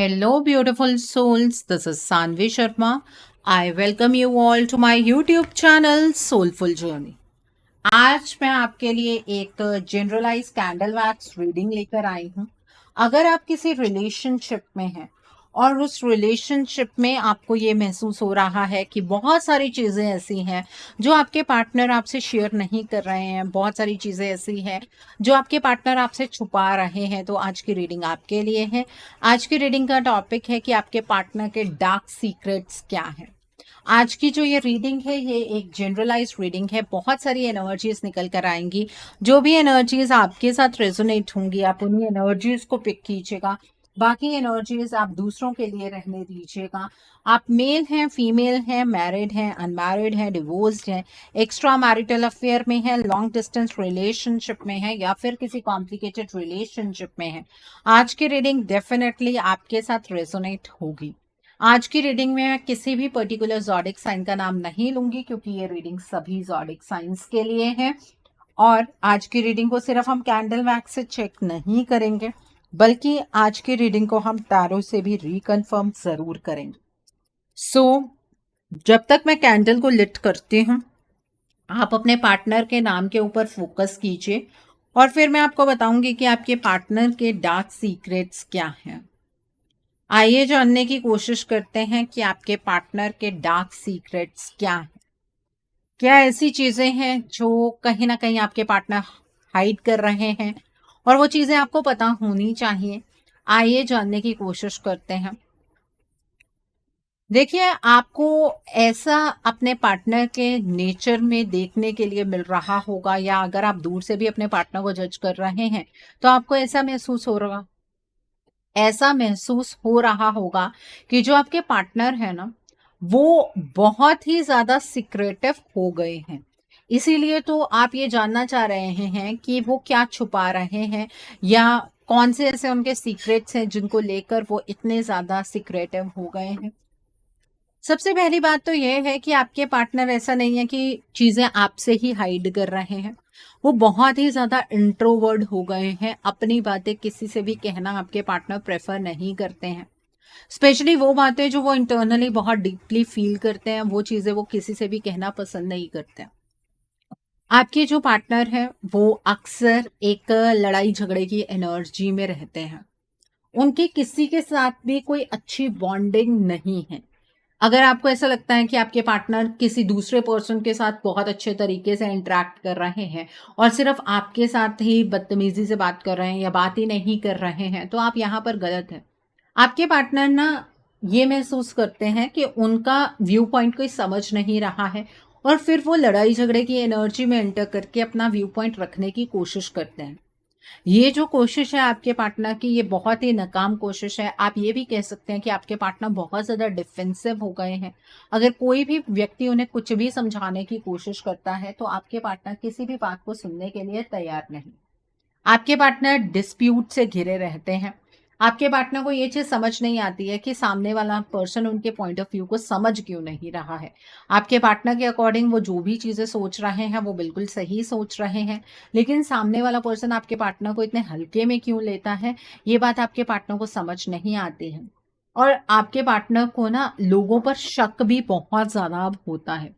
Hello, beautiful souls. This is Sanvi Sharma. I welcome you all to my YouTube channel Soulful Journey. आज मैं आपके लिए एक generalise candle wax reading लेकर आई हूँ। अगर आप किसी रिलेशनशिप में हैं और उस रिलेशनशिप में आपको ये महसूस हो रहा है कि बहुत सारी चीज़ें ऐसी हैं जो आपके पार्टनर आपसे शेयर नहीं कर रहे हैं, बहुत सारी चीज़ें ऐसी हैं जो आपके पार्टनर आपसे छुपा रहे हैं, तो आज की रीडिंग आपके लिए है। आज की रीडिंग का टॉपिक है कि आपके पार्टनर के डार्क सीक्रेट्स क्या हैं। आज की जो ये रीडिंग है ये एक जनरलाइज रीडिंग है। बहुत सारी एनर्जीज निकल कर आएंगी। जो भी एनर्जीज आपके साथ रेजोनेट होंगी आप उन्हीं एनर्जीज को पिक कीजिएगा। बाकी एनर्जीज आप दूसरों के लिए रहने दीजिएगा। आप मेल हैं, फीमेल हैं, मैरिड हैं, अनमैरिड हैं, डिवोर्स्ड हैं, एक्स्ट्रा मैरिटल अफेयर में हैं, लॉन्ग डिस्टेंस रिलेशनशिप में हैं या फिर किसी कॉम्प्लिकेटेड रिलेशनशिप में हैं, आज की रीडिंग डेफिनेटली आपके साथ रेजोनेट होगी। आज की रीडिंग में मैं किसी भी पर्टिकुलर ज़ोडिक साइन का नाम नहीं लूंगी क्योंकि ये रीडिंग सभी ज़ोडिक साइंस के लिए है। और आज की रीडिंग को सिर्फ हम कैंडल वैक्स से चेक नहीं करेंगे बल्कि आज की रीडिंग को हम टैरो से भी रिकन्फर्म ज़रूर करेंगे। जब तक मैं कैंडल को लिट करती हूँ आप अपने पार्टनर के नाम के ऊपर फोकस कीजिए और फिर मैं आपको बताऊंगी कि आपके पार्टनर के डार्क सीक्रेट्स क्या हैं। आइए जानने की कोशिश करते हैं कि आपके पार्टनर के डार्क सीक्रेट्स क्या हैं। क्या ऐसी चीजें हैं जो कहीं ना कहीं आपके पार्टनर हाइड कर रहे हैं और वो चीजें आपको पता होनी चाहिए। आइए जानने की कोशिश करते हैं। देखिए, आपको ऐसा अपने पार्टनर के नेचर में देखने के लिए मिल रहा होगा या अगर आप दूर से भी अपने पार्टनर को जज कर रहे हैं तो आपको ऐसा महसूस हो रहा होगा कि जो आपके पार्टनर है ना वो बहुत ही ज्यादा सिक्रेटिव हो गए हैं। इसीलिए तो आप ये जानना चाह रहे हैं कि वो क्या छुपा रहे हैं या कौन से ऐसे उनके सीक्रेट्स हैं जिनको लेकर वो इतने ज्यादा सिक्रेटिव हो गए हैं। सबसे पहली बात तो यह है कि आपके पार्टनर ऐसा नहीं है कि चीजें आपसे ही हाइड कर रहे हैं। वो बहुत ही ज्यादा इंट्रोवर्ड हो गए हैं। अपनी बातें किसी से भी कहना आपके पार्टनर प्रेफर नहीं करते हैं। स्पेशली वो बातें जो वो इंटरनली बहुत डीपली फील करते हैं वो चीजें वो किसी से भी कहना पसंद नहीं करते हैं। आपके जो पार्टनर है वो अक्सर एक लड़ाई झगड़े की एनर्जी में रहते हैं। उनकी किसी के साथ भी कोई अच्छी बॉन्डिंग नहीं है। अगर आपको ऐसा लगता है कि आपके पार्टनर किसी दूसरे पर्सन के साथ बहुत अच्छे तरीके से इंटरेक्ट कर रहे हैं और सिर्फ आपके साथ ही बदतमीजी से बात कर रहे हैं या बात ही नहीं कर रहे हैं तो आप यहाँ पर गलत हैं। आपके पार्टनर ना ये महसूस करते हैं कि उनका व्यू पॉइंट कोई समझ नहीं रहा है और फिर वो लड़ाई झगड़े की एनर्जी में एंटर करके अपना व्यू पॉइंट रखने की कोशिश करते हैं। ये जो कोशिश है आपके पार्टनर की ये बहुत ही नाकाम कोशिश है। आप ये भी कह सकते हैं कि आपके पार्टनर बहुत ज़्यादा डिफेंसिव हो गए हैं। अगर कोई भी व्यक्ति उन्हें कुछ भी समझाने की कोशिश करता है तो आपके पार्टनर किसी भी बात को सुनने के लिए तैयार नहीं। आपके पार्टनर डिस्प्यूट से घिरे रहते हैं। आपके पार्टनर को ये चीज़ समझ नहीं आती है कि सामने वाला पर्सन उनके पॉइंट ऑफ व्यू को समझ क्यों नहीं रहा है। आपके पार्टनर के अकॉर्डिंग वो जो भी चीज़ें सोच रहे हैं वो बिल्कुल सही सोच रहे हैं, लेकिन सामने वाला पर्सन आपके पार्टनर को इतने हल्के में क्यों लेता है, ये बात आपके पार्टनर को समझ नहीं आती है। और आपके पार्टनर को ना लोगों पर शक भी बहुत ज़्यादा अब होता है।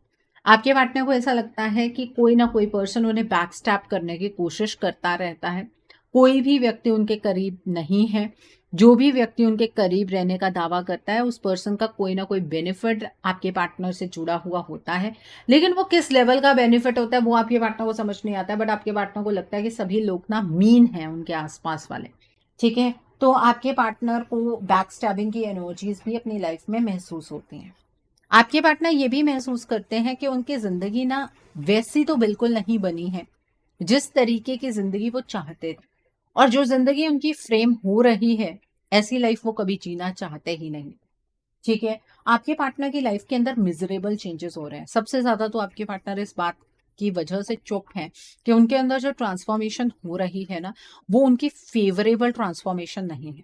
आपके पार्टनर को ऐसा लगता है कि कोई ना कोई पर्सन उन्हें बैक स्टैब करने की कोशिश करता रहता है। कोई भी व्यक्ति उनके करीब नहीं है। जो भी व्यक्ति उनके करीब रहने का दावा करता है उस पर्सन का कोई ना कोई बेनिफिट आपके पार्टनर से जुड़ा हुआ होता है। लेकिन वो किस लेवल का बेनिफिट होता है वो आपके पार्टनर को समझ नहीं आता है, बट आपके पार्टनर को लगता है कि सभी लोग ना मीन हैं उनके आसपास वाले। ठीक है, तो आपके पार्टनर को बैक स्टैबिंग की एनर्जीज भी अपनी लाइफ में महसूस होती हैं। आपके पार्टनर ये भी महसूस करते हैं कि उनकी जिंदगी ना वैसी तो बिल्कुल नहीं बनी है जिस तरीके की जिंदगी वो चाहते थे, और जो जिंदगी उनकी फ्रेम हो रही है ऐसी लाइफ वो कभी जीना चाहते ही नहीं। ठीक है, आपके पार्टनर की लाइफ के अंदर मिजरेबल चेंजेस हो रहे हैं। सबसे ज्यादा तो आपके पार्टनर इस बात की वजह से चुप हैं कि उनके अंदर जो ट्रांसफॉर्मेशन हो रही है ना वो उनकी फेवरेबल ट्रांसफॉर्मेशन नहीं है।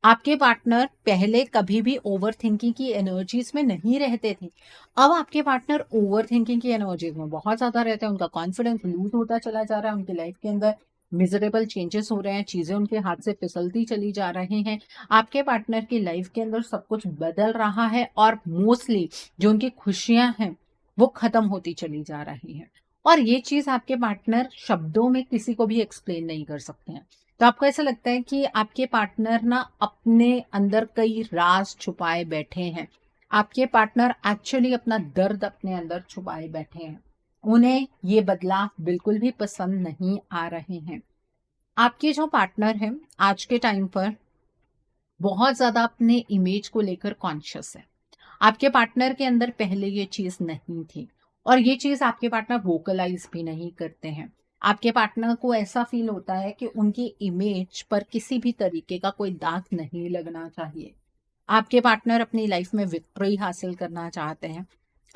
आपके पार्टनर पहले कभी भी ओवर थिंकिंग की एनर्जीज में नहीं रहते थे। अब आपके पार्टनर ओवर थिंकिंग की एनर्जीज में बहुत ज्यादा रहते हैं। उनका कॉन्फिडेंस लूज होता चला जा रहा है उनकी लाइफ के अंदर। मिजरेबल चेंजेस हो रहे हैं, चीजें उनके हाथ से फिसलती चली जा रही हैं। आपके पार्टनर की लाइफ के अंदर सब कुछ बदल रहा है और मोस्टली जो उनकी खुशियां हैं वो खत्म होती चली जा रही हैं। और ये चीज आपके पार्टनर शब्दों में किसी को भी एक्सप्लेन नहीं कर सकते हैं। तो आपको ऐसा लगता है कि आपके पार्टनर ना अपने अंदर कई राज छुपाए बैठे हैं। आपके पार्टनर एक्चुअली अपना दर्द अपने अंदर छुपाए बैठे हैं। उन्हें ये बदलाव बिल्कुल भी पसंद नहीं आ रहे हैं। आपके जो पार्टनर हैं आज के टाइम पर बहुत ज्यादा अपने इमेज को लेकर कॉन्शियस है। आपके पार्टनर के अंदर पहले ये चीज नहीं थी और ये चीज आपके पार्टनर वोकलाइज भी नहीं करते हैं। आपके पार्टनर को ऐसा फील होता है कि उनकी इमेज पर किसी भी तरीके का कोई दाग नहीं लगना चाहिए। आपके पार्टनर अपनी लाइफ में विक्ट्री हासिल करना चाहते हैं।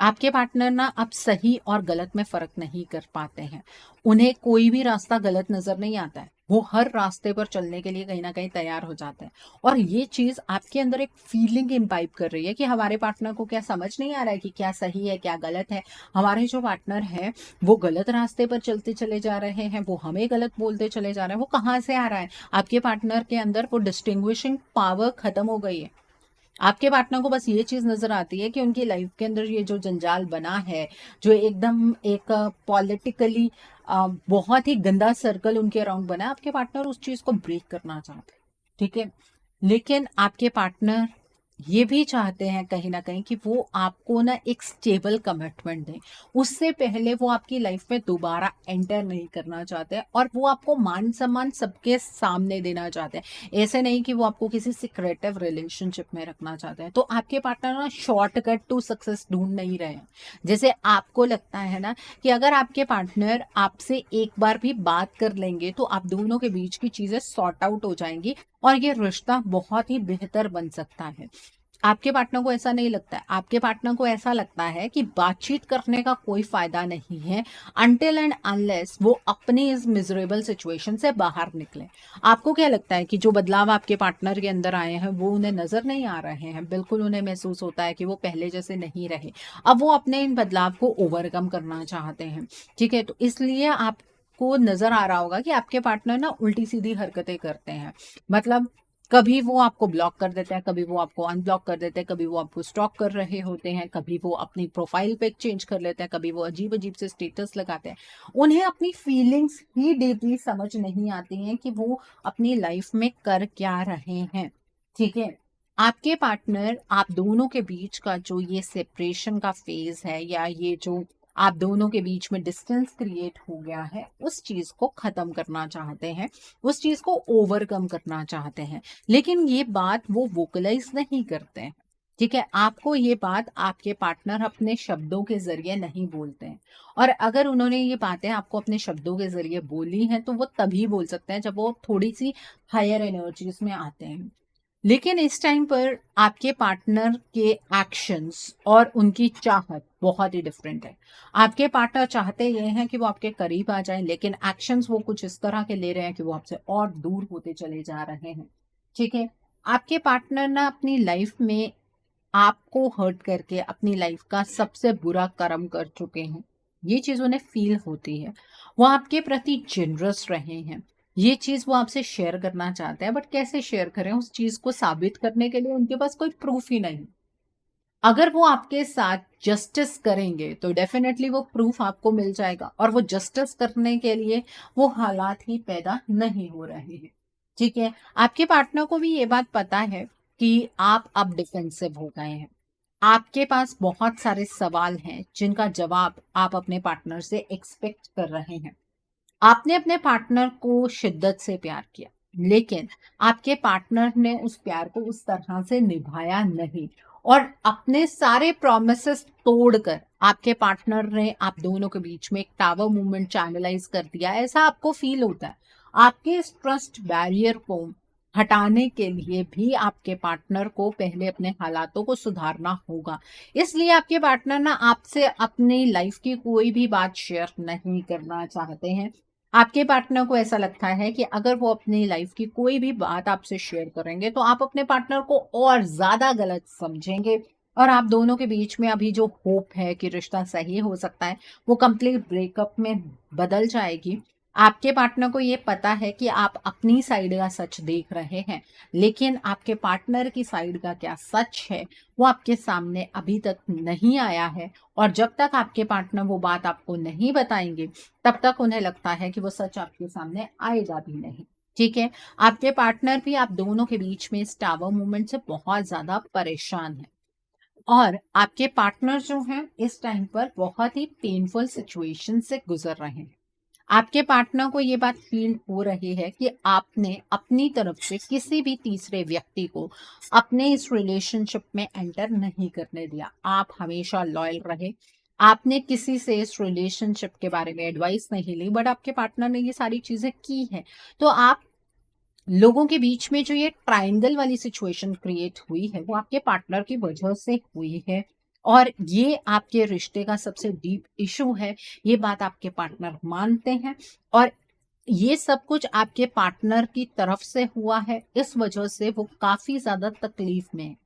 आपके पार्टनर ना अब सही और गलत में फर्क नहीं कर पाते हैं। उन्हें कोई भी रास्ता गलत नजर नहीं आता है। वो हर रास्ते पर चलने के लिए कहीं ना कहीं तैयार हो जाते हैं। और ये चीज आपके अंदर एक फीलिंग इम्बाइब कर रही है कि हमारे पार्टनर को क्या समझ नहीं आ रहा है कि क्या सही है क्या गलत है। हमारे जो पार्टनर है वो गलत रास्ते पर चलते चले जा रहे हैं, वो हमें गलत बोलते चले जा रहे हैं। वो कहाँ से आ रहा है? आपके पार्टनर के अंदर वो डिस्टिंग्विशिंग पावर खत्म हो गई है। आपके पार्टनर को बस ये चीज नजर आती है कि उनकी लाइफ के अंदर ये जो जंजाल बना है, जो एकदम एक पॉलिटिकली बहुत ही गंदा सर्कल उनके अराउंड बना है, आपके पार्टनर उस चीज को ब्रेक करना चाहते हैं। ठीक है, लेकिन आपके पार्टनर ये भी चाहते हैं कहीं ना कहीं कि वो आपको ना एक स्टेबल कमिटमेंट दें। उससे पहले वो आपकी लाइफ में दोबारा एंटर नहीं करना चाहते और वो आपको मान सम्मान सबके सामने देना चाहते हैं। ऐसे नहीं कि वो आपको किसी सिक्रेटिव रिलेशनशिप में रखना चाहते हैं। तो आपके पार्टनर ना शॉर्टकट टू सक्सेस ढूंढ नहीं रहे हैं। जैसे आपको लगता है ना कि अगर आपके पार्टनर आपसे एक बार भी बात कर लेंगे तो आप दोनों के बीच की चीजें सॉर्ट आउट हो जाएंगी और ये रिश्ता बहुत ही बेहतर बन सकता है। आपके पार्टनर को ऐसा नहीं लगता है। आपके पार्टनर को ऐसा लगता है कि बातचीत करने का कोई फायदा नहीं है अनटिल एंड अनलेस वो अपनी इस मिजरेबल सिचुएशन से बाहर निकले। आपको क्या लगता है कि जो बदलाव आपके पार्टनर के अंदर आए हैं वो उन्हें नजर नहीं आ रहे हैं? बिल्कुल उन्हें महसूस होता है कि वो पहले जैसे नहीं रहे। अब वो अपने इन बदलाव को ओवरकम करना चाहते हैं। ठीक है, तो इसलिए आपको नजर आ रहा होगा कि आपके पार्टनर ना उल्टी सीधी हरकतें करते हैं। मतलब कभी वो आपको ब्लॉक कर देते हैं, कभी वो आपको अनब्लॉक कर देते हैं, कभी वो आपको स्टॉक कर रहे होते हैं, कभी वो अपनी प्रोफाइल पिक चेंज कर लेते हैं, कभी वो अजीब अजीब से स्टेटस लगाते हैं। उन्हें अपनी फीलिंग्स ही डीपली समझ नहीं आती हैं कि वो अपनी लाइफ में कर क्या रहे हैं। ठीक है, आपके पार्टनर आप दोनों के बीच का जो ये सेपरेशन का फेज है या ये जो आप दोनों के बीच में डिस्टेंस क्रिएट हो गया है उस चीज को खत्म करना चाहते हैं, उस चीज को ओवरकम करना चाहते हैं। लेकिन ये बात वो वोकलाइज नहीं करते हैं। ठीक है, आपको ये बात आपके पार्टनर अपने शब्दों के जरिए नहीं बोलते हैं। और अगर उन्होंने ये बातें आपको अपने शब्दों के जरिए बोली हैं तो वो तभी बोल सकते हैं जब वो थोड़ी सी हायर एनर्जीज में आते हैं। लेकिन इस टाइम पर आपके पार्टनर के एक्शंस और उनकी चाहत बहुत ही डिफरेंट है। आपके पार्टनर चाहते ये हैं कि वो आपके करीब आ जाएं, लेकिन एक्शंस वो कुछ इस तरह के ले रहे हैं कि वो आपसे और दूर होते चले जा रहे हैं। ठीक है, आपके पार्टनर ना अपनी लाइफ में आपको हर्ट करके अपनी लाइफ का सबसे बुरा कर्म कर चुके हैं। ये चीज उन्हें फील होती है। वो आपके प्रति जेनरस रहे हैं। ये चीज वो आपसे शेयर करना चाहते हैं, बट कैसे शेयर करें उस चीज को साबित करने के लिए उनके पास कोई प्रूफ ही नहीं। अगर वो आपके साथ जस्टिस करेंगे तो डेफिनेटली वो प्रूफ आपको मिल जाएगा और वो जस्टिस करने के लिए वो हालात ही पैदा नहीं हो रहे हैं। ठीक है, आपके पार्टनर को भी ये बात पता है कि आप अब डिफेंसिव हो गए हैं। आपके पास बहुत सारे सवाल हैं जिनका जवाब आप अपने पार्टनर से एक्सपेक्ट कर रहे हैं। आपने अपने पार्टनर को शिद्दत से प्यार किया, लेकिन आपके पार्टनर ने उस प्यार को उस तरह से निभाया नहीं और अपने सारे प्रॉमिसेस तोड़कर आपके पार्टनर ने आप दोनों के बीच में एक टावर मूवमेंट चैनलाइज कर दिया। ऐसा आपको फील होता है। आपके इस ट्रस्ट बैरियर को हटाने के लिए भी आपके पार्टनर को पहले अपने हालातों को सुधारना होगा। इसलिए आपके पार्टनर ना आपसे अपनी लाइफ की कोई भी बात शेयर नहीं करना चाहते हैं। आपके पार्टनर को ऐसा लगता है कि अगर वो अपनी लाइफ की कोई भी बात आपसे शेयर करेंगे तो आप अपने पार्टनर को और ज्यादा गलत समझेंगे और आप दोनों के बीच में अभी जो होप है कि रिश्ता सही हो सकता है वो कंप्लीट ब्रेकअप में बदल जाएगी। आपके पार्टनर को ये पता है कि आप अपनी साइड का सच देख रहे हैं, लेकिन आपके पार्टनर की साइड का क्या सच है वो आपके सामने अभी तक नहीं आया है। और जब तक आपके पार्टनर वो बात आपको नहीं बताएंगे, तब तक उन्हें लगता है कि वो सच आपके सामने आएगा भी नहीं। ठीक है। आपके पार्टनर भी आप दोनों के बीच में इस टावर मूवमेंट से बहुत ज्यादा परेशान है। और आपके पार्टनर जो हैं इस टाइम पर बहुत ही पेनफुल सिचुएशन से गुजर रहे हैं। आपके पार्टनर को ये बात फील हो रही है कि आपने अपनी तरफ से किसी भी तीसरे व्यक्ति को अपने इस रिलेशनशिप में एंटर नहीं करने दिया। आप हमेशा लॉयल रहे। आपने किसी से इस रिलेशनशिप के बारे में एडवाइस नहीं ली, बट आपके पार्टनर ने ये सारी चीजें की हैं। तो आप लोगों के बीच में जो ये ट्रायंगल वाली सिचुएशन क्रिएट हुई है वो आपके पार्टनर की वजह से हुई है। और ये आपके रिश्ते का सबसे डीप इशू है। ये बात आपके पार्टनर मानते हैं। और ये सब कुछ आपके पार्टनर की तरफ से हुआ है, इस वजह से वो काफी ज्यादा तकलीफ में है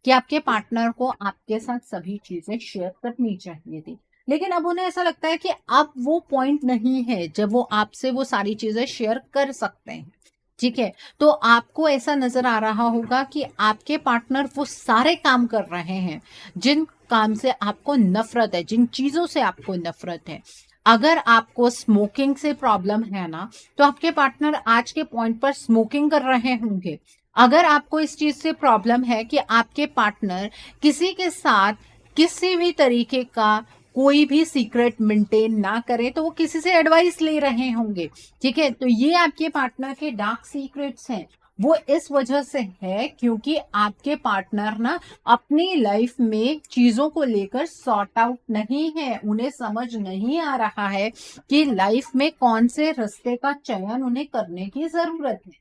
कि आपके पार्टनर को आपके साथ सभी चीजें शेयर करनी चाहिए थी। लेकिन अब उन्हें ऐसा लगता है कि अब वो पॉइंट नहीं है जब वो आपसे वो सारी चीजें शेयर कर सकते हैं। ठीक है। तो आपको ऐसा नजर आ रहा होगा कि आपके पार्टनर वो सारे काम कर रहे हैं जिन काम से आपको नफरत है, जिन चीजों से आपको नफरत है। अगर आपको स्मोकिंग से प्रॉब्लम है ना, तो आपके पार्टनर आज के पॉइंट पर स्मोकिंग कर रहे होंगे। अगर आपको इस चीज से प्रॉब्लम है कि आपके पार्टनर किसी के साथ किसी भी तरीके का कोई भी सीक्रेट मेंटेन ना करे, तो वो किसी से एडवाइस ले रहे होंगे। ठीक है। तो ये आपके पार्टनर के डार्क सीक्रेट्स हैं। वो इस वजह से है क्योंकि आपके पार्टनर ना अपनी लाइफ में चीजों को लेकर सॉर्ट आउट नहीं है। उन्हें समझ नहीं आ रहा है कि लाइफ में कौन से रास्ते का चयन उन्हें करने की जरूरत है।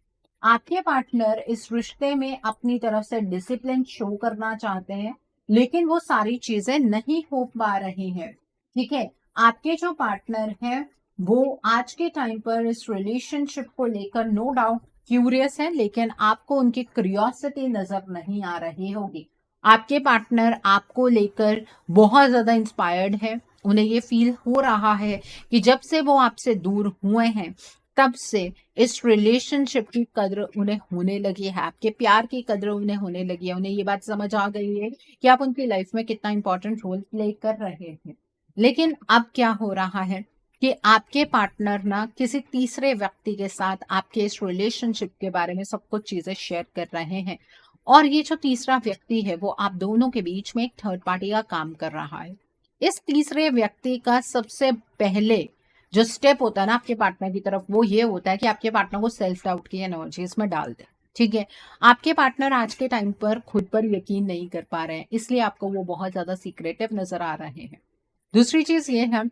आपके पार्टनर इस रिश्ते में अपनी तरफ से डिसिप्लिन शो करना चाहते हैं, लेकिन वो सारी चीजें नहीं हो पा रही हैं। ठीक है। आपके जो पार्टनर हैं वो आज के टाइम पर इस रिलेशनशिप को लेकर नो डाउट क्यूरियस है, लेकिन आपको उनकी क्यूरियोसिटी नजर नहीं आ रही होगी। आपके पार्टनर आपको लेकर बहुत ज्यादा इंस्पायर्ड है। उन्हें ये फील हो रहा है कि जब से वो आपसे दूर हुए हैं, तब से इस रिलेशनशिप की कद्र उन्हें होने लगी है, आपके प्यार की कद्र उन्हें होने लगी है। उन्हें ये बात समझ आ गई है कि आप उनकी लाइफ में कितना इंपॉर्टेंट रोल प्ले कर रहे हैं। लेकिन अब क्या हो रहा है कि आपके पार्टनर ना किसी तीसरे व्यक्ति के साथ आपके इस रिलेशनशिप के बारे में सब कुछ चीजें शेयर कर रहे हैं। और ये जो तीसरा व्यक्ति है वो आप दोनों के बीच में एक थर्ड पार्टी का काम कर रहा है। इस तीसरे व्यक्ति का सबसे पहले जो स्टेप होता है ना आपके पार्टनर की तरफ, वो ये होता है कि आपके पार्टनर को सेल्फ डाउट की एनर्जी इसमें डाल दे। ठीक है। आपके पार्टनर आज के टाइम पर खुद पर यकीन नहीं कर पा रहे हैं, इसलिए आपको वो बहुत ज्यादा सीक्रेटिव नजर आ रहे हैं। दूसरी चीज ये है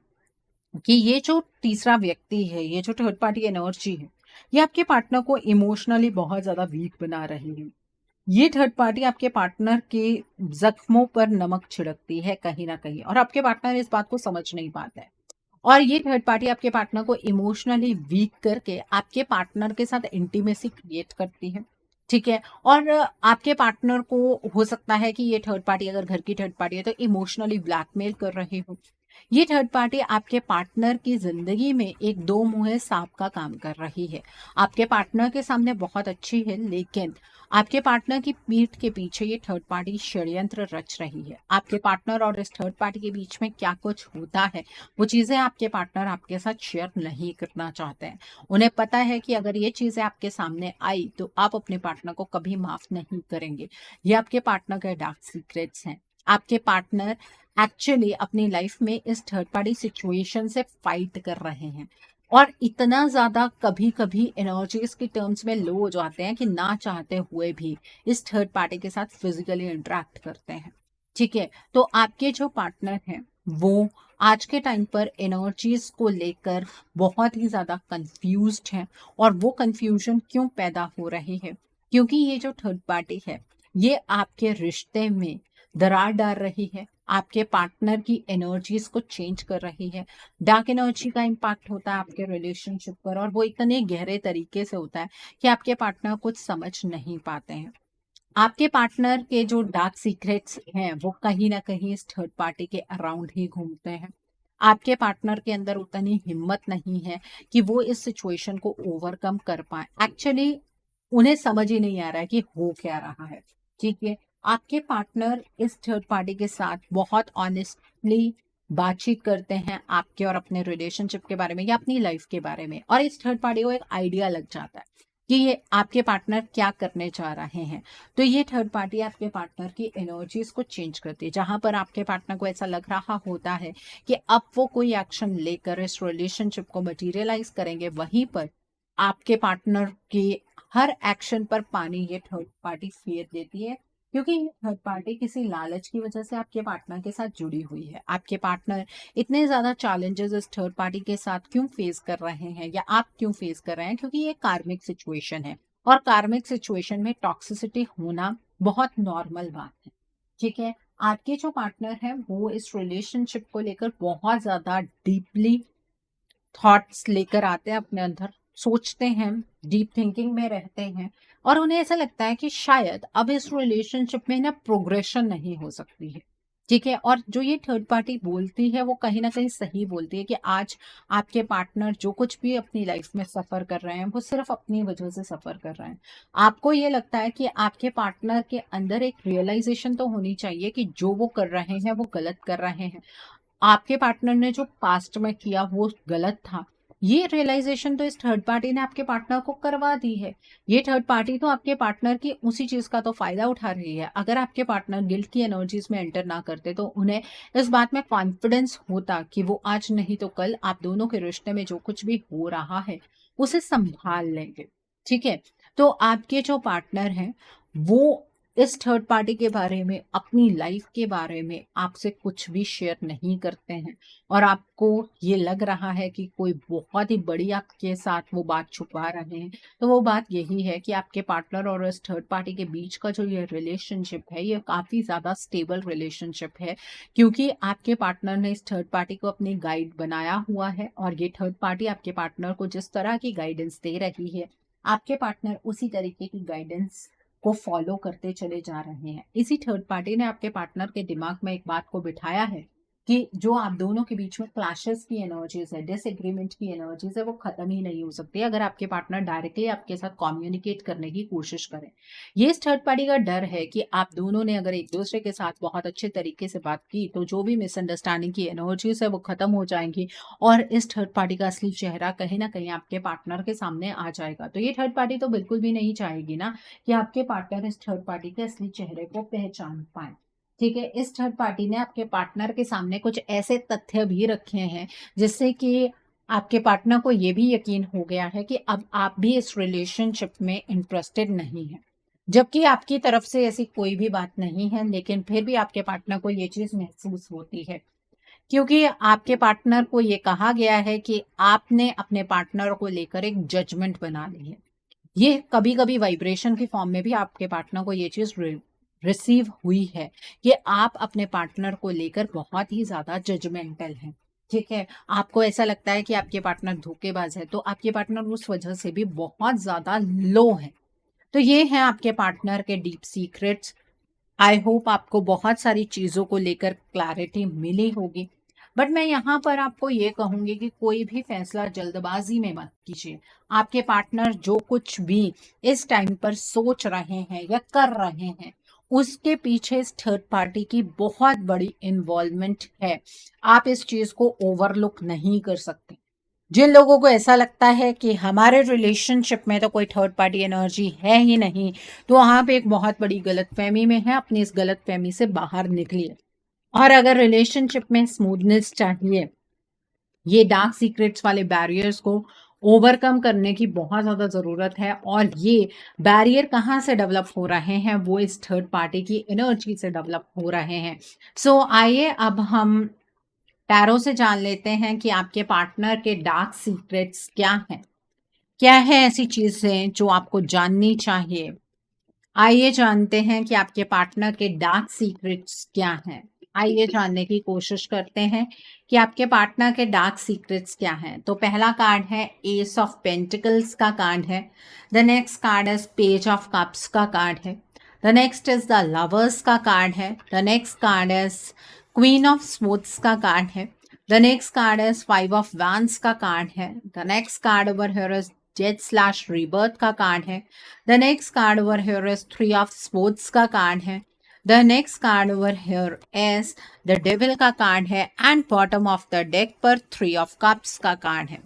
कि ये जो तीसरा व्यक्ति है, ये जो थर्ड पार्टी एनर्जी है, ये आपके पार्टनर को इमोशनली बहुत ज्यादा वीक बना रही है। ये थर्ड पार्टी आपके पार्टनर के जख्मों पर नमक छिड़कती है कहीं ना कहीं, और आपके पार्टनर इस बात को समझ नहीं पाता है। और ये थर्ड पार्टी आपके पार्टनर को इमोशनली वीक करके आपके पार्टनर के साथ इंटीमेसी क्रिएट करती है। ठीक है। और आपके पार्टनर को हो सकता है कि ये थर्ड पार्टी, अगर घर की थर्ड पार्टी है, तो इमोशनली ब्लैकमेल कर रही हो। ये थर्ड पार्टी आपके पार्टनर की जिंदगी में एक दो मुंहे सांप का काम कर रही है। आपके पार्टनर के सामने बहुत अच्छी है, लेकिन आपके पार्टनर की पीठ के पीछे ये थर्ड पार्टी षड्यंत्र रच रही है। आपके पार्टनर और इस थर्ड पार्टी के बीच में क्या कुछ होता है, वो चीजें आपके पार्टनर आपके साथ शेयर नहीं करना चाहते हैं। उन्हें पता है कि अगर ये चीजें आपके सामने आई तो आप अपने पार्टनर को कभी माफ नहीं करेंगे। ये आपके पार्टनर के डार्क सीक्रेट्स हैं। आपके पार्टनर एक्चुअली अपनी लाइफ में इस थर्ड पार्टी सिचुएशन से फाइट कर रहे हैं, और इतना ज्यादा कभी कभी एनर्जीज के टर्म्स में लो हो जाते हैं कि ना चाहते हुए भी इस थर्ड पार्टी के साथ फिजिकली इंटरेक्ट करते हैं। ठीक है। तो आपके जो पार्टनर हैं वो आज के टाइम पर एनर्जीज को लेकर बहुत ही ज्यादा कंफ्यूज्ड हैं। और वो कंफ्यूजन क्यों पैदा हो रही है, क्योंकि ये जो थर्ड पार्टी है ये आपके रिश्ते में दरार डाल रही है, आपके पार्टनर की एनर्जीज को चेंज कर रही है। डार्क एनर्जी का इम्पैक्ट होता है आपके रिलेशनशिप पर, और वो इतने गहरे तरीके से होता है कि आपके पार्टनर कुछ समझ नहीं पाते हैं। आपके पार्टनर के जो डार्क सीक्रेट्स हैं वो कहीं ना कहीं इस थर्ड पार्टी के अराउंड ही घूमते हैं। आपके पार्टनर के अंदर उतनी हिम्मत नहीं है कि वो इस सिचुएशन को ओवरकम कर पाए। एक्चुअली उन्हें समझ ही नहीं आ रहा है कि हो क्या रहा है। ठीक है, आपके पार्टनर इस थर्ड पार्टी के साथ बहुत ऑनेस्टली बातचीत करते हैं आपके और अपने रिलेशनशिप के बारे में या अपनी लाइफ के बारे में, और इस थर्ड पार्टी को एक आइडिया लग जाता है कि ये आपके पार्टनर क्या करने जा रहे हैं। तो ये थर्ड पार्टी आपके पार्टनर की एनर्जीज को चेंज करती है। जहां पर आपके पार्टनर को ऐसा लग रहा होता है कि अब वो कोई एक्शन लेकर इस रिलेशनशिप को मटीरियलाइज करेंगे, वहीं पर आपके पार्टनर की हर एक्शन पर पानी ये थर्ड पार्टी फेर देती है, क्योंकि ये थर्ड पार्टी किसी लालच की वजह से आपके पार्टनर के साथ जुड़ी हुई है। आपके पार्टनर इतने ज्यादा चैलेंजेस इस थर्ड पार्टी के साथ क्यों फेस कर रहे हैं या आप क्यों फेस कर रहे हैं, क्योंकि ये कार्मिक सिचुएशन है, और कार्मिक सिचुएशन में टॉक्सिसिटी होना बहुत नॉर्मल बात है। ठीक है, आपके जो पार्टनर है वो इस रिलेशनशिप को लेकर बहुत ज्यादा डीपली थॉट्स लेकर आते हैं अपने अंदर, सोचते हैं, डीप थिंकिंग में रहते हैं, और उन्हें ऐसा लगता है कि शायद अब इस रिलेशनशिप में ना प्रोग्रेशन नहीं हो सकती है। ठीक है, और जो ये थर्ड पार्टी बोलती है वो कहीं ना कहीं सही बोलती है कि आज आपके पार्टनर जो कुछ भी अपनी लाइफ में सफर कर रहे हैं वो सिर्फ अपनी वजह से सफर कर रहे हैं। आपको ये लगता है कि आपके पार्टनर के अंदर एक रियलाइजेशन तो होनी चाहिए कि जो वो कर रहे हैं वो गलत कर रहे हैं। आपके पार्टनर ने जो पास्ट में किया वो गलत था, ये रियलाइजेशन तो इस थर्ड पार्टी ने आपके पार्टनर को करवा दी है। ये थर्ड पार्टी तो आपके पार्टनर की उसी चीज का तो फायदा उठा रही है। अगर आपके पार्टनर गिल्ट की एनर्जीज में एंटर ना करते तो उन्हें इस बात में कॉन्फिडेंस होता कि वो आज नहीं तो कल आप दोनों के रिश्ते में जो कुछ भी हो रहा है उसे संभाल लेंगे। ठीक है, तो आपके जो पार्टनर हैं वो इस थर्ड पार्टी के बारे में, अपनी लाइफ के बारे में आपसे कुछ भी शेयर नहीं करते हैं, और आपको ये लग रहा है कि कोई बहुत ही बड़ी आपके साथ वो बात छुपा रहे हैं। तो वो बात यही है कि आपके पार्टनर और इस थर्ड पार्टी के बीच का जो ये रिलेशनशिप है ये काफी ज्यादा स्टेबल रिलेशनशिप है, क्योंकि आपके पार्टनर ने इस थर्ड पार्टी को अपनी गाइड बनाया हुआ है, और ये थर्ड पार्टी आपके पार्टनर को जिस तरह की गाइडेंस दे रही है आपके पार्टनर उसी तरीके की गाइडेंस को फॉलो करते चले जा रहे हैं। इसी थर्ड पार्टी ने आपके पार्टनर के दिमाग में एक बात को बिठाया है कि जो आप दोनों के बीच में क्लैशेस की एनर्जीज है, डिसएग्रीमेंट की एनर्जीज है, वो खत्म ही नहीं हो सकती अगर आपके पार्टनर डायरेक्टली आपके साथ कम्युनिकेट करने की कोशिश करें। ये इस थर्ड पार्टी का डर है कि आप दोनों ने अगर एक दूसरे के साथ बहुत अच्छे तरीके से बात की तो जो भी मिसअंडरस्टैंडिंग की एनर्जीज है वो खत्म हो जाएंगी, और इस थर्ड पार्टी का असली चेहरा कहीं ना कहीं आपके पार्टनर के सामने आ जाएगा। तो ये थर्ड पार्टी तो बिल्कुल भी नहीं चाहेगी ना कि आपके पार्टनर इस थर्ड पार्टी के असली चेहरे को पहचान पाए। ठीक है, इस थर्ड पार्टी ने आपके पार्टनर के सामने कुछ ऐसे तथ्य भी रखे हैं जिससे कि आपके पार्टनर को ये भी यकीन हो गया है कि अब आप भी इस रिलेशनशिप में इंटरेस्टेड नहीं है, जबकि आपकी तरफ से ऐसी कोई भी बात नहीं है, लेकिन फिर भी आपके पार्टनर को ये चीज महसूस होती है, क्योंकि आपके पार्टनर को ये कहा गया है कि आपने अपने पार्टनर को लेकर एक जजमेंट बना ली है। ये कभी कभी वाइब्रेशन की फॉर्म में भी आपके पार्टनर को ये चीज रिसीव हुई है कि आप अपने पार्टनर को लेकर बहुत ही ज्यादा जजमेंटल हैं। ठीक है, आपको ऐसा लगता है कि आपके पार्टनर धोखेबाज है, तो आपके पार्टनर उस वजह से भी बहुत ज्यादा लो है। तो ये है आपके पार्टनर के डीप सीक्रेट्स। आई होप आपको बहुत सारी चीजों को लेकर क्लैरिटी मिली होगी, बट मैं यहाँ पर आपको ये कहूंगी कि कोई भी फैसला जल्दबाजी में मत कीजिए। आपके पार्टनर जो कुछ भी इस टाइम पर सोच रहे हैं या कर रहे हैं उसके पीछे इस थर्ड पार्टी की बहुत बड़ी इन्वॉल्वमेंट है। आप इस चीज को ओवरलुक नहीं कर सकते। जिन लोगों को ऐसा लगता है कि हमारे रिलेशनशिप में तो कोई थर्ड पार्टी एनर्जी है ही नहीं, तो वहां पे एक बहुत बड़ी गलतफहमी में है। अपनी इस गलतफहमी से बाहर निकलिए, और अगर रिलेशनशिप में स्मूथनेस चाहिए, ये डार्क सीक्रेट्स वाले बैरियर्स को ओवरकम करने की बहुत ज़्यादा ज़रूरत है, और ये बैरियर कहाँ से डेवलप हो रहे हैं, वो इस थर्ड पार्टी की एनर्जी से डेवलप हो रहे हैं। सो आइए अब हम टैरो से जान लेते हैं कि आपके पार्टनर के डार्क सीक्रेट्स क्या हैं। क्या है ऐसी चीज़ें जो आपको जाननी चाहिए। आइए जानते हैं कि आपके पार्टनर के डार्क सीक्रेट्स क्या हैं। आइए जानने की कोशिश करते हैं कि आपके पार्टनर के डार्क सीक्रेट्स क्या हैं। तो पहला कार्ड है एस ऑफ पेंटिकल्स का कार्ड है। The next card is page of cups का कार्ड है। The next is the lovers का कार्ड है। The next card is queen of sports का कार्ड है। The next card is 5 of wands का card है। The next card over here is death slash rebirth का card है। The next card over here is 3 of sports का card है। The next card over here is the devil का card है and bottom of the deck पर 3 of cups का card है।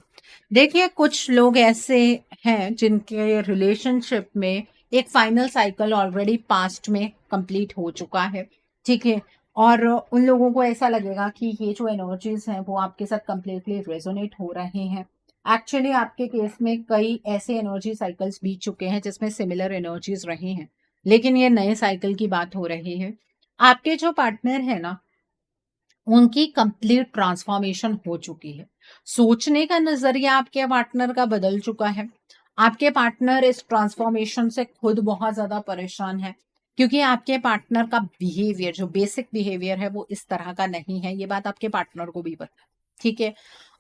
देखिए, कुछ लोग ऐसे हैं जिनके रिलेशनशिप में एक फाइनल साइकिल ऑलरेडी पास्ट में कंप्लीट हो चुका है, ठीक है, और उन लोगों को ऐसा लगेगा कि ये जो एनर्जीज हैं वो आपके साथ कंप्लीटली रेजोनेट हो रहे हैं। एक्चुअली आपके केस में कई ऐसे एनर्जी साइकिल्स बीत चुके हैं जिसमें सिमिलर एनर्जीज रही हैं, लेकिन ये नए साइकिल की बात हो रही है। आपके जो पार्टनर है ना, उनकी कंप्लीट ट्रांसफॉर्मेशन हो चुकी है। सोचने का नजरिया आपके पार्टनर का बदल चुका है। आपके पार्टनर इस ट्रांसफॉर्मेशन से खुद बहुत ज्यादा परेशान है, क्योंकि आपके पार्टनर का बिहेवियर, जो बेसिक बिहेवियर है, वो इस तरह का नहीं है। ये बात आपके पार्टनर को भी पता है, ठीक है।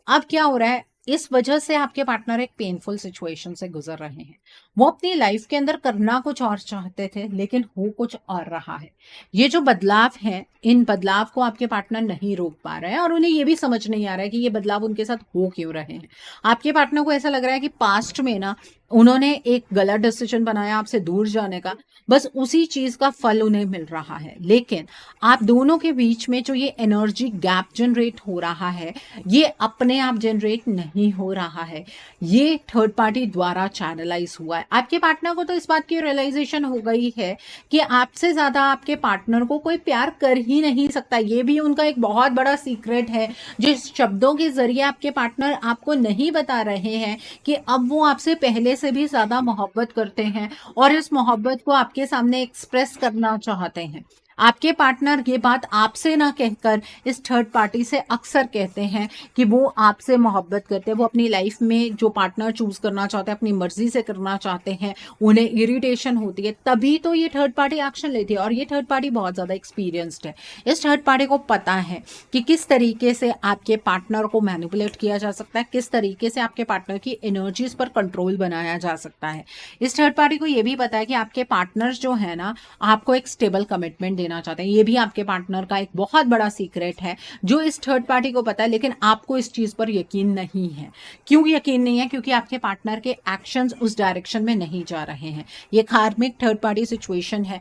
अब क्या हो रहा है, इस वजह से आपके पार्टनर एक पेनफुल सिचुएशन से गुजर रहे हैं। वो अपनी लाइफ के अंदर करना कुछ और चाहते थे, लेकिन हो कुछ और रहा है। ये जो बदलाव है, इन बदलाव को आपके पार्टनर नहीं रोक पा रहे हैं, और उन्हें ये भी समझ नहीं आ रहा है कि ये बदलाव उनके साथ हो क्यों रहे हैं। आपके पार्टनर को ऐसा लग रहा है कि पास्ट में ना उन्होंने एक गलत डिसीजन बनाया आपसे दूर जाने का, बस उसी चीज का फल उन्हें मिल रहा है। लेकिन आप दोनों के बीच में जो ये एनर्जी गैप जनरेट हो रहा है, ये अपने आप जनरेट नहीं हो रहा है, ये थर्ड पार्टी द्वारा चैनलाइज हुआ है। आपके पार्टनर को तो इस बात की रियलाइजेशन हो गई है कि आपसे ज्यादा आपके पार्टनर को कोई प्यार कर ही नहीं सकता। ये भी उनका एक बहुत बड़ा सीक्रेट है, जिस शब्दों के जरिए आपके पार्टनर आपको नहीं बता रहे हैं कि अब वो आपसे पहले से भी ज्यादा मोहब्बत करते हैं और इस मोहब्बत को आपके सामने एक्सप्रेस करना चाहते हैं। आपके पार्टनर ये बात आपसे ना कहकर इस थर्ड पार्टी से अक्सर कहते हैं कि वो आपसे मोहब्बत करते हैं। वो अपनी लाइफ में जो पार्टनर चूज करना चाहते हैं, अपनी मर्जी से करना चाहते हैं, उन्हें इरिटेशन होती है, तभी तो ये थर्ड पार्टी एक्शन लेती है। और ये थर्ड पार्टी बहुत ज्यादा एक्सपीरियंस्ड है। इस थर्ड पार्टी को पता है कि किस तरीके से आपके पार्टनर को मैनिपुलेट किया जा सकता है, किस तरीके से आपके पार्टनर की एनर्जीज पर कंट्रोल बनाया जा सकता है। इस थर्ड पार्टी को यह भी पता है कि आपके पार्टनर जो है ना, आपको एक स्टेबल कमिटमेंट देना चाहते हैं। ये भी आपके पार्टनर का एक बहुत बड़ा सीक्रेट है, जो इस थर्ड पार्टी को पता है, लेकिन आपको इस चीज पर यकीन नहीं है। क्यों यकीन नहीं है? क्योंकि आपके पार्टनर के एक्शंस उस डायरेक्शन में नहीं जा रहे हैं। ये कार्मिक थर्ड पार्टी सिचुएशन है।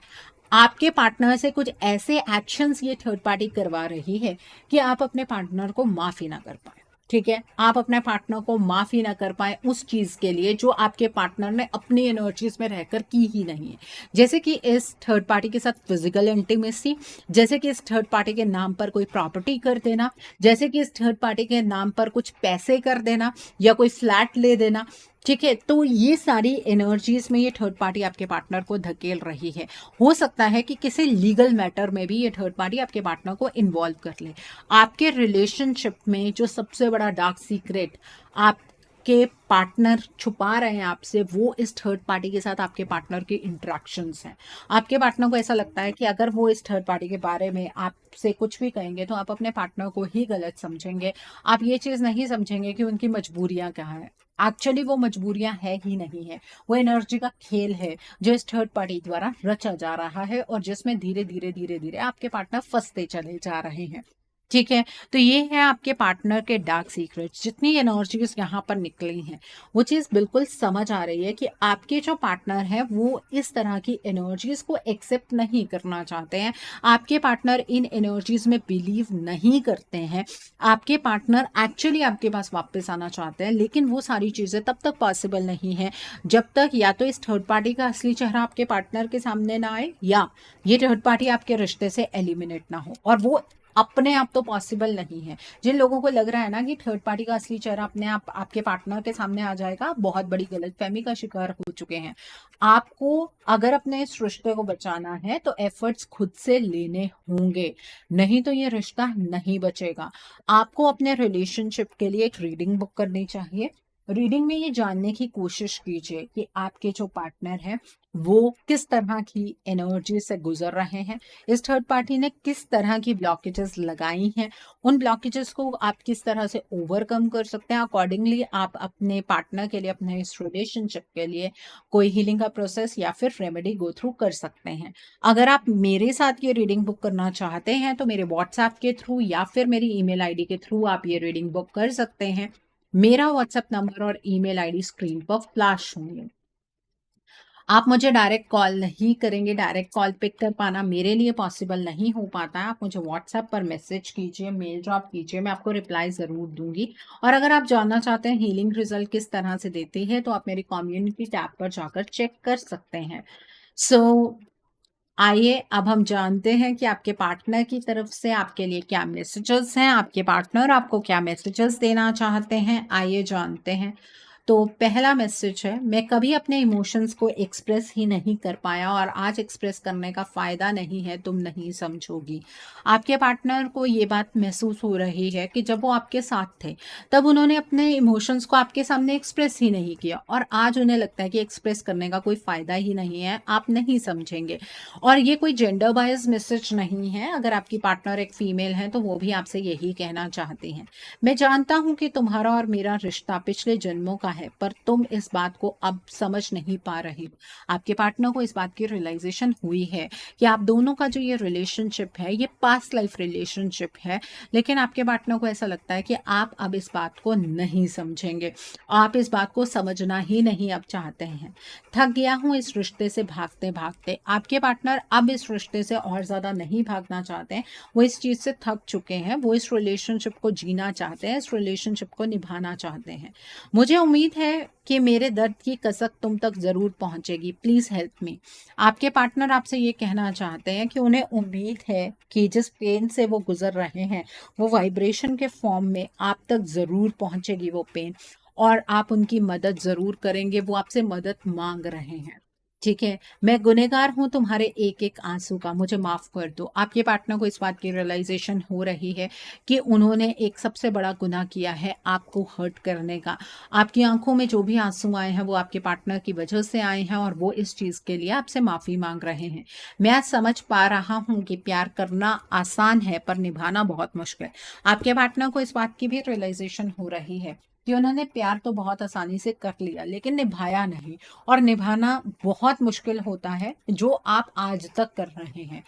आपके पार्टनर से कुछ ऐसे एक्शंस ये थर्ड पार्टी करवा रही है कि आप अपने पार्टनर को माफी ना कर पाए, ठीक है। आप अपने पार्टनर को माफी ना कर पाए उस चीज के लिए जो आपके पार्टनर ने अपनी एनर्जीज में रहकर की ही नहीं है। जैसे कि इस थर्ड पार्टी के साथ फिजिकल इंटीमेसी, जैसे कि इस थर्ड पार्टी के नाम पर कोई प्रॉपर्टी कर देना, जैसे कि इस थर्ड पार्टी के नाम पर कुछ पैसे कर देना या कोई फ्लैट ले देना, ठीक है। तो ये सारी एनर्जीज में ये थर्ड पार्टी आपके पार्टनर को धकेल रही है। हो सकता है कि किसी लीगल मैटर में भी ये थर्ड पार्टी आपके पार्टनर को इन्वॉल्व कर ले। आपके रिलेशनशिप में जो सबसे बड़ा डार्क सीक्रेट आपके पार्टनर छुपा रहे हैं आपसे, वो इस थर्ड पार्टी के साथ आपके पार्टनर के इंटरेक्शंस हैं। आपके पार्टनर को ऐसा लगता है कि अगर वो इस थर्ड पार्टी के बारे में आपसे कुछ भी कहेंगे तो आप अपने पार्टनर को ही गलत समझेंगे। आप ये चीज नहीं समझेंगे कि उनकी मजबूरियां क्या है। एक्चुअली वो मजबूरियां है ही नहीं है, वो एनर्जी का खेल है जो इस थर्ड पार्टी द्वारा रचा जा रहा है और जिसमें धीरे धीरे धीरे धीरे आपके पार्टनर फंसते चले जा रहे हैं, ठीक है। तो ये है आपके पार्टनर के डार्क सीक्रेट्स। जितनी एनर्जीज यहाँ पर निकली हैं, वो चीज़ बिल्कुल समझ आ रही है कि आपके जो पार्टनर है वो इस तरह की एनर्जीज को एक्सेप्ट नहीं करना चाहते हैं। आपके पार्टनर इन एनर्जीज में बिलीव नहीं करते हैं। आपके पार्टनर एक्चुअली आपके पास वापस आना चाहते हैं, लेकिन वो सारी चीज़ें तब तक पॉसिबल नहीं है जब तक या तो इस थर्ड पार्टी का असली चेहरा आपके पार्टनर के सामने ना आए, या ये थर्ड पार्टी आपके रिश्ते से एलिमिनेट ना हो। और वो अपने आप तो पॉसिबल नहीं है। जिन लोगों को लग रहा है ना कि थर्ड पार्टी का असली चेहरा अपने आप आपके पार्टनर के सामने आ जाएगा, बहुत बड़ी गलतफहमी का शिकार हो चुके हैं। आपको अगर अपने इस रिश्ते को बचाना है तो एफर्ट्स खुद से लेने होंगे, नहीं तो ये रिश्ता नहीं बचेगा। आपको अपने रिलेशनशिप के लिए एक रीडिंग बुक करनी चाहिए। रीडिंग में ये जानने की कोशिश कीजिए कि आपके जो पार्टनर हैं वो किस तरह की एनर्जी से गुजर रहे हैं, इस थर्ड पार्टी ने किस तरह की ब्लॉकेजेस लगाई हैं, उन ब्लॉकेजेस को आप किस तरह से ओवरकम कर सकते हैं। अकॉर्डिंगली आप अपने पार्टनर के लिए, अपने इस रिलेशनशिप के लिए कोई हीलिंग का प्रोसेस या फिर रेमेडी गो थ्रू कर सकते हैं। अगर आप मेरे साथ ये रीडिंग बुक करना चाहते हैं तो मेरे व्हाट्सएप के थ्रू या फिर मेरी ईमेल आईडी के थ्रू आप ये रीडिंग बुक कर सकते हैं। मेरा व्हाट्सएप नंबर और ईमेल आईडी स्क्रीन पर फ्लैश होंगे। आप मुझे डायरेक्ट कॉल नहीं करेंगे, डायरेक्ट कॉल पिक कर पाना मेरे लिए पॉसिबल नहीं हो पाता है। आप मुझे व्हाट्सएप पर मैसेज कीजिए, मेल ड्रॉप कीजिए, मैं आपको रिप्लाई ज़रूर दूंगी। और अगर आप जानना चाहते हैं हीलिंग रिजल्ट किस तरह से देती है तो आप मेरी कम्युनिटी टैब पर जाकर चेक कर सकते हैं। सो आइए अब हम जानते हैं कि आपके पार्टनर की तरफ से आपके लिए क्या मैसेजेस हैं, आपके पार्टनर आपको क्या मैसेजेस देना चाहते हैं, आइए जानते हैं। तो पहला मैसेज है, मैं कभी अपने इमोशंस को एक्सप्रेस ही नहीं कर पाया और आज एक्सप्रेस करने का फ़ायदा नहीं है, तुम नहीं समझोगी। आपके पार्टनर को ये बात महसूस हो रही है कि जब वो आपके साथ थे तब उन्होंने अपने इमोशंस को आपके सामने एक्सप्रेस ही नहीं किया और आज उन्हें लगता है कि एक्सप्रेस करने का कोई फ़ायदा ही नहीं है, आप नहीं समझेंगे। और ये कोई जेंडर बायस मैसेज नहीं है। अगर आपकी पार्टनर एक फीमेल है तो वो भी आपसे यही कहना चाहती हैं। मैं जानता हूँ कि तुम्हारा और मेरा रिश्ता पिछले जन्मों का है, पर तुम इस बात को अब समझ नहीं पा रहे हो। आपके पार्टनर को इस बात की रियलाइजेशन हुई है कि आप दोनों का जो ये रिलेशनशिप है ये पास्ट लाइफ रिलेशनशिप है, लेकिन आपके पार्टनर को ऐसा लगता है कि आप अब इस बात को नहीं समझेंगे, आप इस बात को समझना ही नहीं अब चाहते हैं। थक गया हूँ इस रिश्ते से भागते भागते। आपके पार्टनर अब इस रिश्ते से और ज़्यादा नहीं भागना चाहते हैं, वो इस चीज़ से थक चुके हैं, वो इस रिलेशनशिप को जीना चाहते हैं, इस रिलेशनशिप को निभाना चाहते हैं। मुझे उम्मीद है कि मेरे दर्द की कसक तुम तक ज़रूर पहुंचेगी, प्लीज़ हेल्प मी। आपके पार्टनर आपसे ये कहना चाहते हैं कि उन्हें उम्मीद है कि जिस पेन से वो गुजर रहे हैं वो वाइब्रेशन के फॉर्म में आप तक ज़रूर पहुंचेगी वो पेन, और आप उनकी मदद ज़रूर करेंगे, वो आपसे मदद मांग रहे हैं। ठीक है, मैं गुनहगार हूँ तुम्हारे एक एक आंसू का, मुझे माफ़ कर दो। आपके पार्टनर को इस बात की रियलाइजेशन हो रही है कि उन्होंने एक सबसे बड़ा गुनाह किया है आपको हर्ट करने का। आपकी आंखों में जो भी आंसू आए हैं वो आपके पार्टनर की वजह से आए हैं और वो इस चीज़ के लिए आपसे माफ़ी मांग रहे हैं। मैं आज समझ पा रहा हूँ कि प्यार करना आसान है पर निभाना बहुत मुश्किल। आपके पार्टनर को इस बात की भी रियलाइजेशन हो रही है कि उन्होंने प्यार तो बहुत आसानी से कर लिया लेकिन निभाया नहीं, और निभाना बहुत मुश्किल होता है जो आप आज तक कर रहे हैं।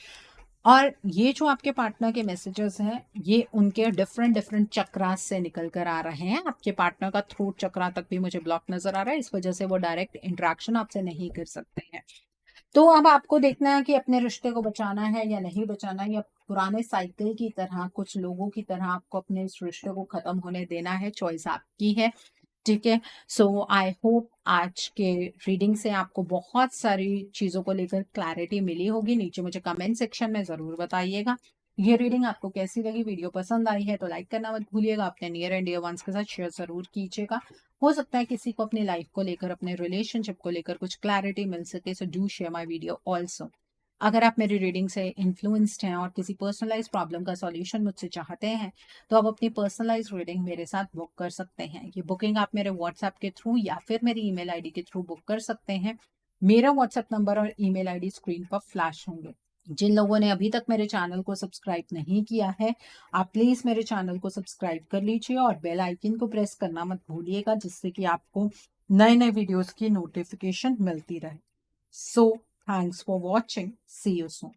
और ये जो आपके पार्टनर के मैसेजेस हैं ये उनके डिफरेंट डिफरेंट चक्रास से निकल कर आ रहे हैं। आपके पार्टनर का थ्रोट चक्रा तक भी मुझे ब्लॉक नजर आ रहा है, इस वजह से वो डायरेक्ट इंटरेक्शन आपसे नहीं कर सकते हैं। तो अब आपको देखना है कि अपने रिश्ते को बचाना है या नहीं बचाना है, या पुराने साइकिल की तरह, कुछ लोगों की तरह आपको अपने इस रिश्ते को खत्म होने देना है। चॉइस आपकी है। ठीक है। सो आई होप आज के रीडिंग से आपको बहुत सारी चीज़ों को लेकर क्लैरिटी मिली होगी। नीचे मुझे कमेंट सेक्शन में ज़रूर बताइएगा ये रीडिंग आपको कैसी लगी। वीडियो पसंद आई है तो लाइक करना मत भूलिएगा, अपने नियर एंड डियर वंस के साथ शेयर ज़रूर कीजिएगा। हो सकता है किसी को अपनी लाइफ को लेकर, अपने रिलेशनशिप को लेकर कुछ क्लैरिटी मिल सके। So do share my video also. अगर आप मेरी रीडिंग से इन्फ्लुएंस्ड हैं और किसी पर्सनलाइज प्रॉब्लम का सॉल्यूशन मुझसे चाहते हैं तो आप अपनी पर्सनलाइज रीडिंग मेरे साथ बुक कर सकते हैं। ये बुकिंग आप मेरे व्हाट्सएप के थ्रू या फिर मेरी ईमेल आईडी के थ्रू बुक कर सकते हैं। मेरा व्हाट्सएप नंबर और ईमेल आईडी स्क्रीन पर फ्लैश होंगे। जिन लोगों ने अभी तक मेरे चैनल को सब्सक्राइब नहीं किया है आप प्लीज मेरे चैनल को सब्सक्राइब कर लीजिए और बेल आइकन को प्रेस करना मत भूलिएगा, जिससे कि आपको नए नए वीडियोस की नोटिफिकेशन मिलती रहे। So thanks for watching, see you soon.